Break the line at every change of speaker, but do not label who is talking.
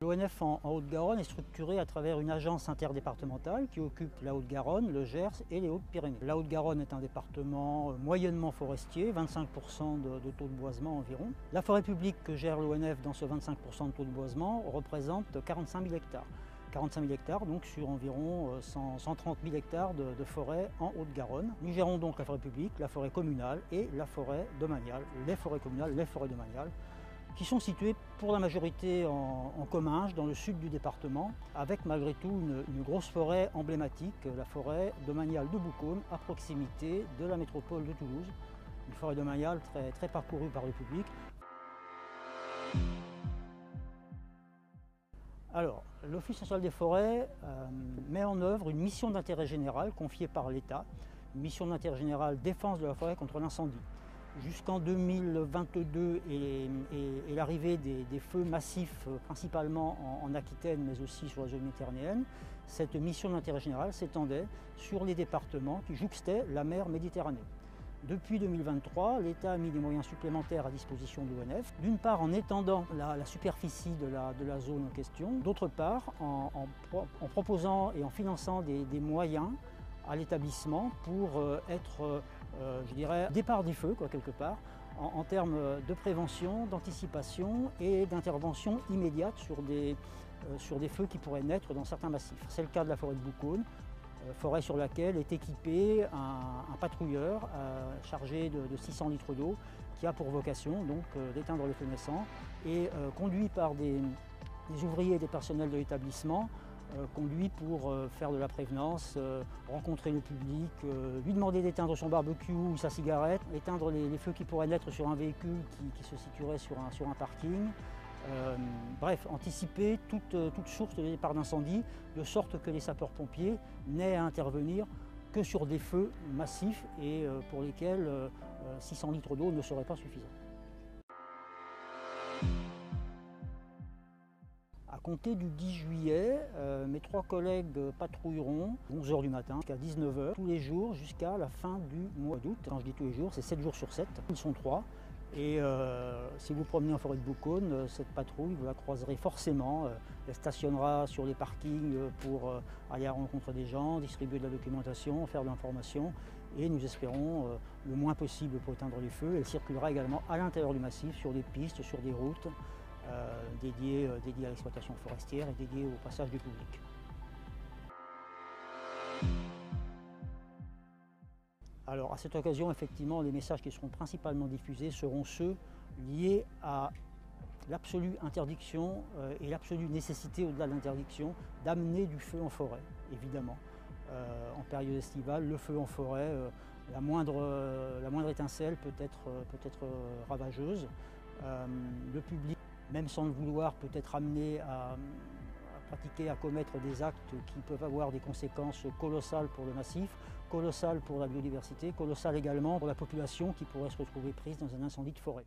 L'ONF en Haute-Garonne est structuré à travers une agence interdépartementale qui occupe la Haute-Garonne, le Gers et les Hautes-Pyrénées. La Haute-Garonne est un département moyennement forestier, 25% de taux de boisement environ. La forêt publique que gère l'ONF dans ce 25% de taux de boisement représente 45 000 hectares. 45 000 hectares donc sur environ 130 000 hectares de forêt en Haute-Garonne. Nous gérons donc la forêt publique, la forêt communale et la forêt domaniale, les forêts communales, les forêts domaniales, qui sont situées pour la majorité en Comminges, dans le sud du département, avec malgré tout une grosse forêt emblématique, la forêt domaniale de Boucaunes, à proximité de la métropole de Toulouse. Une forêt domaniale très parcourue par le public. Alors, l'Office national des forêts met en œuvre une mission d'intérêt général confiée par l'État, une mission d'intérêt général défense de la forêt contre l'incendie. Jusqu'en 2022 et l'arrivée des feux massifs, principalement en Aquitaine, mais aussi sur la zone méditerranéenne, cette mission d'intérêt général s'étendait sur les départements qui jouxtaient la mer Méditerranée. Depuis 2023, l'État a mis des moyens supplémentaires à disposition de l'ONF, d'une part en étendant la superficie de la zone en question, d'autre part en proposant et en finançant des moyens à l'établissement pour être, je dirais, départ des feux, quelque part, en termes de prévention, d'anticipation et d'intervention immédiate sur des feux qui pourraient naître dans certains massifs. C'est le cas de la forêt de Boucaunes, forêt sur laquelle est équipé un patrouilleur chargé de 600 litres d'eau qui a pour vocation donc d'éteindre les feux naissants et conduit par des ouvriers et des personnels de l'établissement, conduit pour faire de la prévenance, rencontrer le public, lui demander d'éteindre son barbecue ou sa cigarette, éteindre les feux qui pourraient naître sur un véhicule qui se situerait sur un parking. Bref, anticiper toute source de départ d'incendie, de sorte que les sapeurs-pompiers n'aient à intervenir que sur des feux massifs et pour lesquels 600 litres d'eau ne seraient pas suffisants. À compter du 10 juillet, mes 3 collègues patrouilleront 11 h du matin jusqu'à 19 h tous les jours jusqu'à la fin du mois d'août. Quand je dis tous les jours, c'est 7 jours sur 7. Ils sont 3. Et si vous promenez en forêt de Boucaunes, cette patrouille, vous la croiserez forcément. Elle stationnera sur les parkings pour aller à la rencontre des gens, distribuer de la documentation, faire de l'information. Et nous espérons le moins possible pour éteindre les feux. Elle circulera également à l'intérieur du massif, sur des pistes, sur des routes dédiées à l'exploitation forestière et dédiées au passage du public. Alors à cette occasion, effectivement, les messages qui seront principalement diffusés seront ceux liés à l'absolue interdiction et l'absolue nécessité, au-delà de l'interdiction, d'amener du feu en forêt, évidemment. En période estivale, le feu en forêt, la moindre étincelle peut être ravageuse. Le public, même sans le vouloir, peut être amené à commettre des actes qui peuvent avoir des conséquences colossales pour le massif, colossales pour la biodiversité, colossales également pour la population qui pourrait se retrouver prise dans un incendie de forêt.